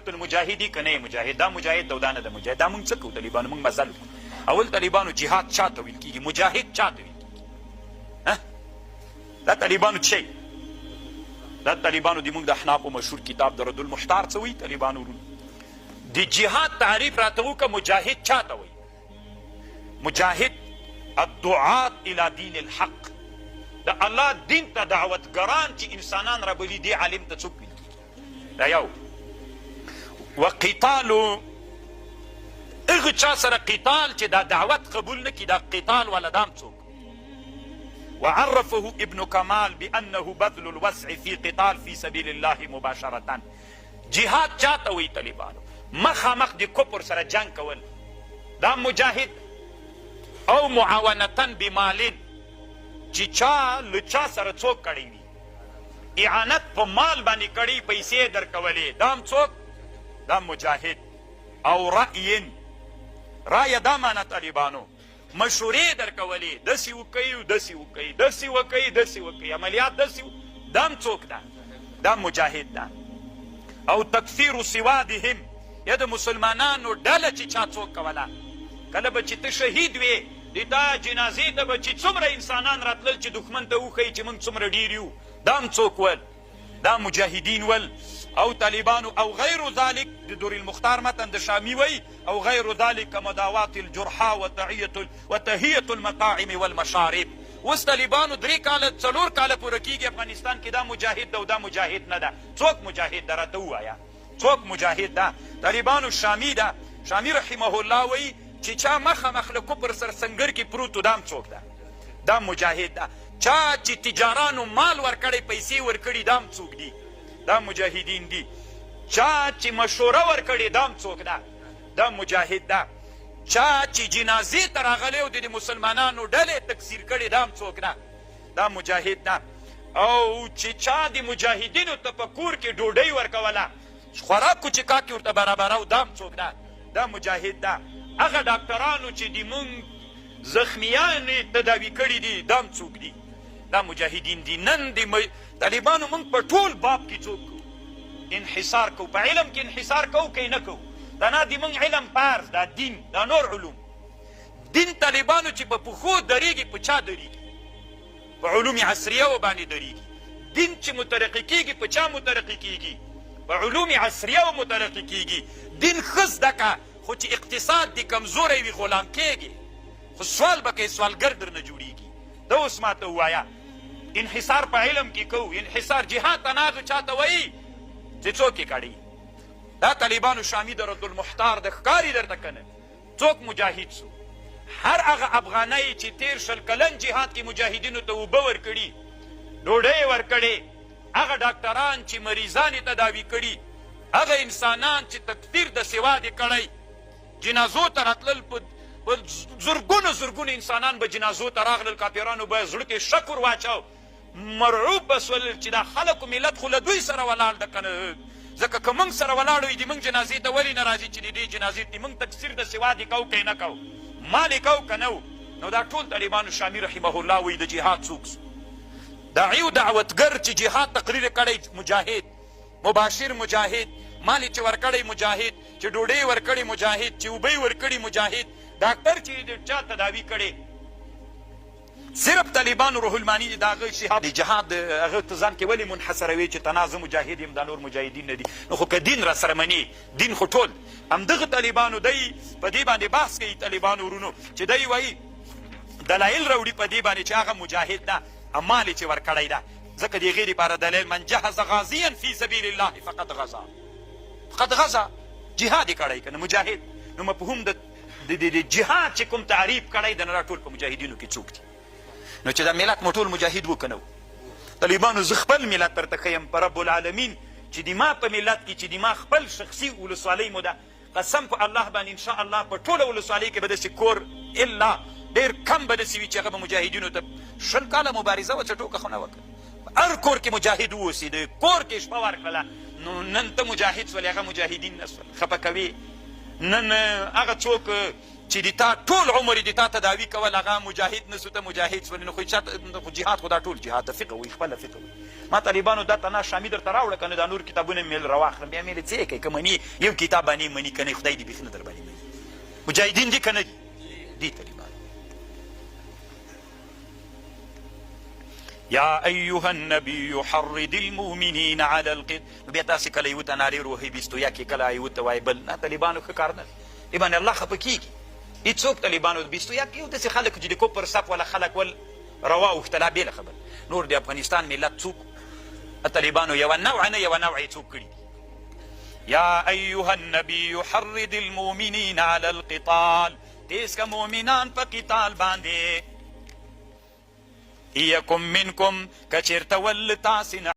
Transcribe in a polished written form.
کلمة المجاهدي که نه مجاهد، دا مجاهد دا نه دا مجاهد. دا موږ څه کوو طالبانو؟ موږ مزل کوو. اول طالبانو جهاد چا ته ویل کېږي؟ مجاهد چا ته ویل کېږي؟ دا طالبانو څه شی؟ دا طالبانو د موږ د احنافو مشهور کتاب د رد المحتار څه وایي طالبانو ورونو؟ د جهاد تعریف راته وکړه. مجاهد چا ته وایي؟ مجاهد الدعاة الى دین الحق، د الله دین ته دعوتګران چې انسانان رابلي، دې عالم ته څوک ویل کېږي؟ دا یو. وقتالو هغه چا سره قتال چې دا دعوت قبول نه کړي، دا قتال والا دام څوک؟ وعرفه ابن کمال بأنه بذل الوسع في قتال في سبيل الله مباشرة. جهاد چاته وی طالبانو؟ مخامخ د کفر سره جنگ کول، دا مجاهد. او معاونتن بمالین، چې چا له چا سره څوک کړی وي، اعانت په مال باندې کړی، پیسې درکولې، دام څوک؟ دا مجاهد. او رأی، رأی دا معنی طالبانو مشورې درکولې، داسې وکئ داسې وکئ داسې وکئ داسې وکئ، عملیات داسې، دام څوک ده؟ دا مجاهد ده. او تکفیر سوادهم، یا د مسلمانانو ډله چې چا څوک کوله، کله به چې ته شهید وې د تا جنازې ته به چې څومره انسانان راتلل چې دښمن ته وښیي چې موږ څومره ډېر یو، دام څوک ول؟ دا مجاهدین ول. او طالبانو او غیر ذلك د دور المختار متن د شامی وی، او غیر ذلك مداوات الجرحى وتهیة المطاعم والمشارب. اوس طالبانو 3 کاله 4 کاله پوره کېږي افغانستان کې، دا مجاهد ده او دا مجاهد نه ده. څوک مجاهد ده راته ووایه؟ څوک مجاهد ده؟ طالبانو شامی ده. شامی رحمه الله وی چې چا مخامخ له کفر سره سنګر کې پروت و، دام څوک ده؟ دا مجاهد ده. چا چې تجارانو مال ورکړی، پیسې ورکړي، دام څوک دي؟ دا مجاهدین دي. چا چې مشوره ورکړې، دام څوک ده؟ دا مجاهد ده. چا چې جنازې ته راغلی او د مسلمانانو ډلې تکثیر کړې، دام څوک ده؟ دا مجاهد ده. او چې چا د مجاهدینو تفکر کې ډوډۍ ورکوله، خوراک کوچکا کې ورته برابرو، دام څوک ده؟ دا مجاهد ده. هغه ډاکټرانو چې د موږ زخمیان تداوي کړي دي، دام څوک دي؟ دا مجاهدین دي. نن د طالبانو موږ په ټول باب کې څوک انحصار کوو، په علم کې انحصار کوو که نه کوو؟ دا نه د موږ علم فرض، دا دین، دا نور علوم. دین طالبانو چې په پښو درېږي، په چا درېږي؟ په علوم عصریه و باندې درېږي. دین چې مترقي کېږي، په چا مترقي کېږي؟ په علوم عصریه و مترقي کېږي. دین ښه زده که، خو چې اقتصاد دې کمزوری وي غلام کېږي، خو سوال به کوې، سوالګر درنه جوړېږي. دا اوس ماته ووایه. انحصار په علم کې کوو، انحصار جهاد ته ناغه چاته وایي چې څوک یې کړي؟ دا طالبانو شامي د رد المحتار د ښکاري درته که نه؟ څوک مجاهد سو؟ هر هغه افغانی چې تیر 20 کلن جهاد کې مجاهدینو ته اوبه ورکړي، ډوډۍ یې ورکړې، هغه ډاکټران چې مریضان یې تداوي کړي، هغه انسانان چې تکفیر د سواد یې کړی، جنازو ته راتلل، په زرګونو انسانان به جنازو ته راغلل، کافرانو به زړه کې شکر واچو، مرعوب به سول چې دا خلکو ملت خو له دوی سره ولاړ ده که نه؟ ځکه که موږ سره ولاړ وي، د موږ جنازې ته ولې نه راځي چې د دې جنازې ته موږ تکثیر د سواد یې کوو که نه کوو؟ مال یې کوو که نه و؟ نو دا ټول طالبانو شامي رحمه الله وایي د جهاد څوک سو؟ داعي و دعوتګر چې جهاد تقریر کړی، مجاهد. مباشر مجاهد. مال چې ورکړی مجاهد، چې ډوډۍ ورکړې مجاهد، چې اوبه ورکړي مجاهد، ډاکټر چې د چا تداوي کړې. صرف طالبانو روح المانی د هغه شهاد د جهاد هغه ته ځان کې ولې منحصروي چې ته زه مجاهد یم، دا نور مجاهدین نه دي؟ نو خو که دین را سره مني، دین خو ټول همدغه طالبانو دی په دې باندې بحث کوي. طالبانو ورونو چې دی وایي دلایل راوړي په دې باندې چې هغه مجاهد ده، مال یې چې ورکړی ده. ځکه د هغې دپاره دلیل من جهز غازیا فی سبیل الله فقد غزا، فقد غزا، جهاد یې کړی که نه مجاهد. نو مفهوم د جهاد چې کوم تعریف کړی د نه را ټول په مجاهدینو کې څوک دي؟ نو چې دا ملت مو ټول مجاهد و که نه و؟ طالبانو زه خپل ملت درته ښیم په رب العالمین چې د ما په ملت کې چې د ما خپل شخصي ولسوالۍ مو ده، قسم په الله باندې انشاءالله په ټوله ولسوالۍ کې به داسې کور الا ډېر کم به داسې وي چې هغه به مجاهدینو ته 20 کاله مبارزه وه، ټوکه خو نه وکړه، هر کور کې مجاهد واوسي، د کور کې شپه ورکړله. نو نن ته مجاهد سولې، هغه مجاهدین نه سول، خفه کوي. نن هغه څوک چې د تا ټول عمر د تا تداوي کول هغه مجاهد نه سو ته مجاهد شول، نو خو جهاد خو دا ټول جهاد د فقه وي، خپله فقه وي. ما طالبانو دا تنا شامي درته راوړه که نه دا نور کتابونه مې راواخلم، بیا مې څه یې کوي که مني یو کتاب باندې مني که نه خدای دې بیخي نه در باندې مني. مجاهدین دي که نه دي؟ دي طالبان. یا ایها النبی حرد المؤمنین علی القتال. نو بیا تاسې کله یوه ته نارې وروهئ بیستویا کې کله یوه ته وایي بل نه. طالبانو ښه کار نه دی، دې باندې الله خفه کېږي. هېڅوک طالبانو بیستویا کې یو داسې خلک چې د کفر صف والا خلک ول روا اوښتله بېله خبره. نور د افغانستان ملت څوک طالبانو یوه نوع نه یوه نوع یې څوک کړي دي. یا ایها النبی حرد المؤمنین علی القتال. تیز که مؤمنان په قتال باندې. یکم منکم که چېرته ول تاسې نه